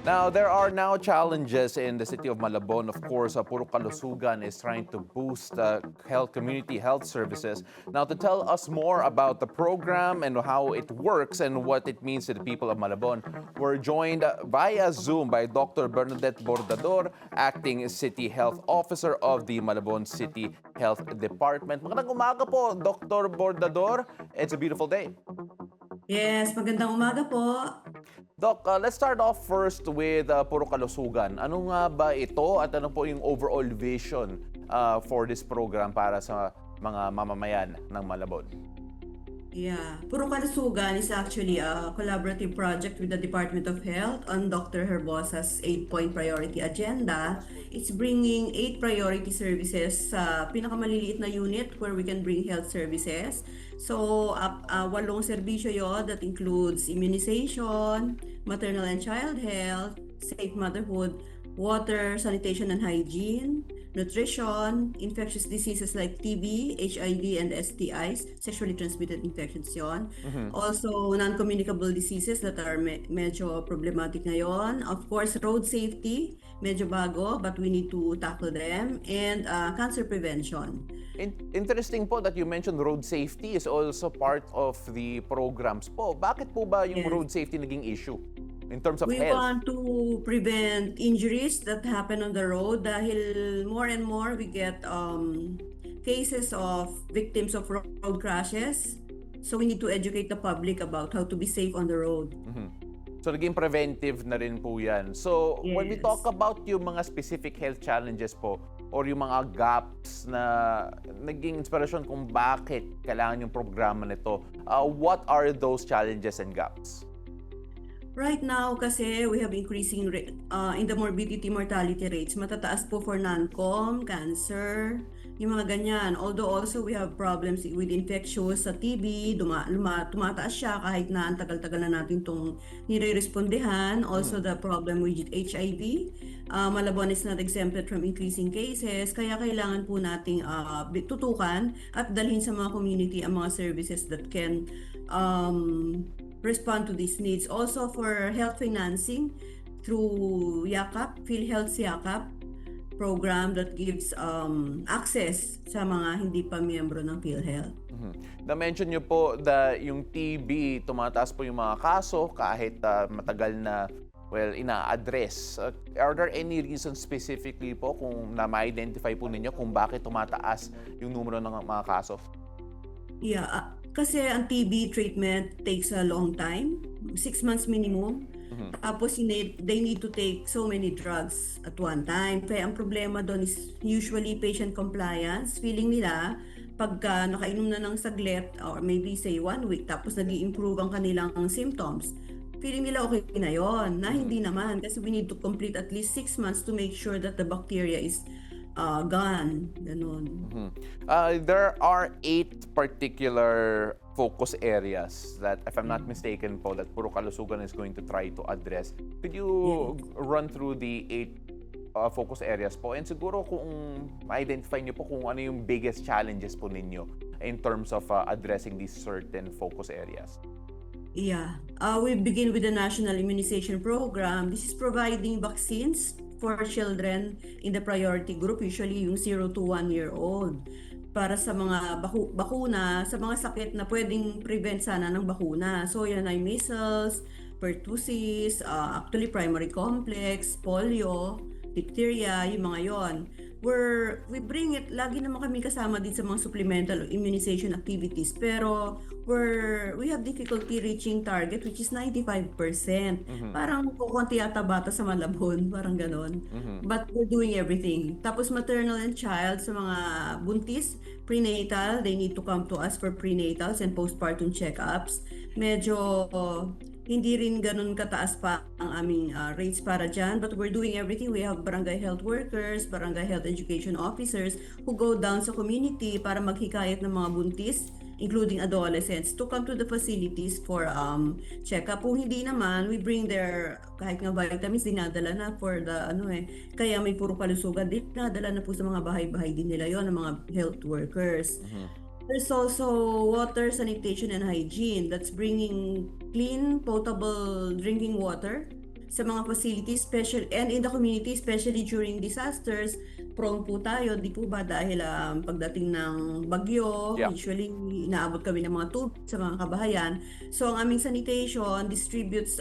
Now, there are now challenges in the city of Malabon. Of course, Puro Kalusugan is trying to boost community health services. Now, to tell us more about the program and how it works and what it means to the people of Malabon, we're joined via Zoom by Dr. Bernadette Bordador, Acting City Health Officer of the Malabon City Health Department. Magandang umaga po, Dr. Bordador. It's a beautiful day. Yes, magandang umaga po. Doc, let's start off first with Puro Kalusugan. Ano nga ba ito at ano po yung overall vision for this program para sa mga mamamayan ng Malabon? Yeah, Puro Kalusugan is actually a collaborative project with the Department of Health on Dr. Herbosa's 8-point priority agenda. It's bringing 8 priority services sa pinakamaliliit na unit where we can bring health services. So, 8 serbisyo yon that includes immunization, maternal and child health, safe motherhood, water, sanitation and hygiene, nutrition, infectious diseases like TB, HIV, and STIs, sexually transmitted infections yon. Also, non-communicable diseases that are medyo problematic ngayon. Of course, road safety, medyo bago, but we need to tackle them. And cancer prevention. Interesting po that you mentioned road safety is also part of the programs po. Bakit po ba yung Yes. road safety naging issue in terms of We health? want to prevent injuries that happen on the road dahil more and more we get cases of victims of road crashes. So we need to educate the public about how to be safe on the road. So naging preventive na rin po yan. So when we Yes. talk about yung mga specific health challenges po or yung mga gaps na naging inspirasyon kung bakit kailangan yung programa nito, what are those challenges and gaps? Right now kasi we have increasing in the morbidity mortality rates. Matataas po for non-com, cancer, yung mga ganyan. Although also we have problems with infectious sa TB, tumataas siya kahit na ang tagal-tagal na natin itong nire-respondehan. Also the problem with HIV. Malabon is not exempted from increasing cases. Kaya kailangan po nating tutukan at dalhin sa mga community ang mga services that can respond to these needs. Also for health financing through YAKAP, PhilHealth YAKAP program that gives access sa mga hindi pa miyembro ng PhilHealth. Na-mention nyo po na yung TB, tumataas po yung mga kaso kahit matagal na ina-address. Are there any reasons specifically po kung na-identify po ninyo kung bakit tumataas yung numero ng mga kaso? Yeah, kasi ang TB treatment takes a long time, 6 months minimum. Tapos they need to take so many drugs at one time. Kaya ang problema doon is usually patient compliance. Feeling nila, pagka nakainom na ng saglit or maybe say 1 week, tapos nag-i-improve ang kanilang symptoms, feeling nila okay na yon, na hindi naman. Kasi we need to complete at least 6 months to make sure that the bacteria is gone. Ganun. There are 8 particular focus areas that, if I'm not mistaken po, that Puro Kalusugan is going to try to address. Could you run through the 8 focus areas po? And siguro kung ma-identify niyo po kung ano yung biggest challenges po ninyo in terms of addressing these certain focus areas. Yeah, we begin with the National Immunization Program. This is providing vaccines for children in the priority group, usually yung 0 to 1 year old, para sa mga bakuna, sa mga sakit na pwedeng prevent sana ng bakuna. So yan ay measles, pertussis, actually primary complex, polio, diphtheria, yung mga yon. We bring it, lagi naman kami kasama din sa mga supplemental immunization activities, pero we have difficulty reaching target which is 95%. Parang kukunti yata bata sa Malabon, parang ganon. But we're doing everything. Tapos maternal and child, sa mga buntis, prenatal, they need to come to us for prenatals and postpartum checkups. Medyo hindi rin ganun kataas pa ang aming rates para dyan, but we're doing everything. We have barangay health workers, barangay health education officers who go down sa community para maghikayat ng mga buntis, including adolescents, to come to the facilities for check-up. Kung hindi naman, we bring their, kahit nga vitamins, dinadala na for the, kaya may Puro Kalusugan, dinadala na po sa mga bahay-bahay din nila yon ng mga health workers. There's also water, sanitation, and hygiene that's bringing clean, potable drinking water sa mga facilities, special and in the community, especially during disasters. Prone po tayo, di po ba, dahil pagdating ng bagyo, Yeah. usually inaabot kami ng mga tubig sa mga kabahayan. So ang aming sanitation distributes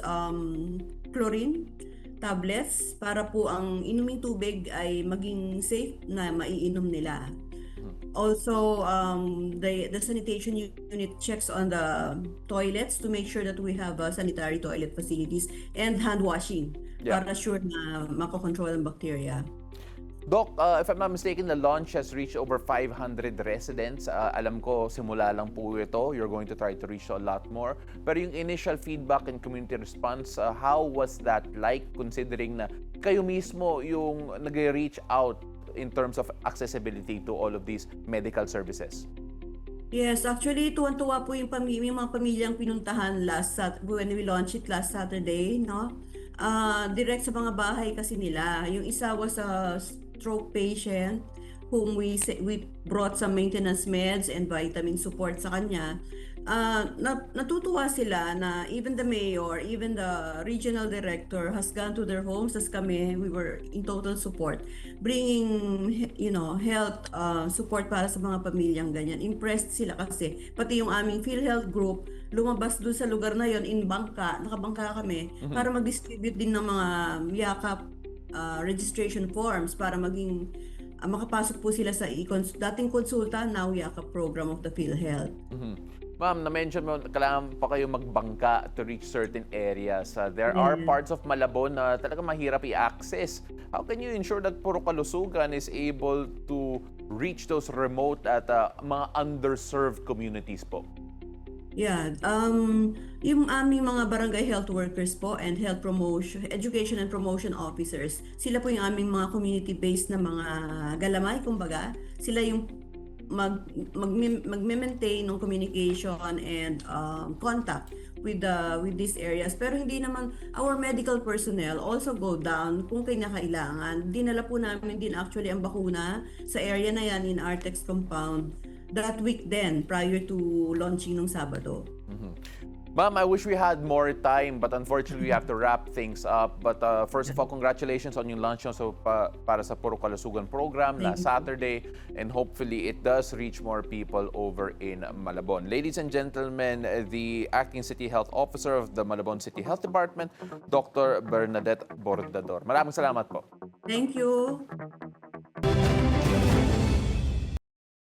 chlorine tablets para po ang inuming tubig ay maging safe na maiinom nila. Also, the sanitation unit checks on the toilets to make sure that we have sanitary toilet facilities and hand washing Yeah. para sure na makokontrol ang bacteria. Doc, if I'm not mistaken, the launch has reached over 500 residents. Alam ko, simula lang po ito. You're going to try to reach a lot more. Pero yung initial feedback and community response, how was that like considering na kayo mismo yung nag-reach out in terms of accessibility to all of these medical services? Yes, actually, tuwan-tuwa po yung mga pamilyang pinuntahan when we launched it last Saturday, no? Direct sa mga bahay kasi nila. Yung isa was a stroke patient whom we brought some maintenance meds and vitamin support sa kanya. Natutuwa sila na even the mayor, even the regional director has gone to their homes as kami, we were in total support, bringing, health support para sa mga pamilyang ganyan. Impressed sila kasi, pati yung aming PhilHealth group, lumabas doon sa lugar na yon in bangka, nakabangka kami, para mag-distribute din ng mga yakap registration forms para maging makapasok po sila sa dating konsulta, now yakap program of the PhilHealth. Ma'am, na-mention mo, kailangan pa kayo magbangka to reach certain areas. There are parts of Malabon na talaga mahirap i-access. How can you ensure that Puro Kalusugan is able to reach those remote at mga underserved communities po? Yeah, yung aming mga barangay health workers po and health promotion, education and promotion officers, sila po yung aming mga community-based na mga galamay, kumbaga. Sila yung mag-maintain ng communication and contact with these areas. Pero hindi naman, our medical personnel also go down kung kailangan. Dinala po namin din actually ang bakuna sa area na yan in Artex compound that week then, prior to launching ng Sabado. Ma'am, I wish we had more time, but unfortunately we have to wrap things up. But first of all, congratulations on yung launch nyo para sa Puro Kalusugan program last Saturday, and hopefully it does reach more people over in Malabon. Ladies and gentlemen, the Acting City Health Officer of the Malabon City Health Department, Dr. Bernadette Bordador. Maraming salamat po. Thank you.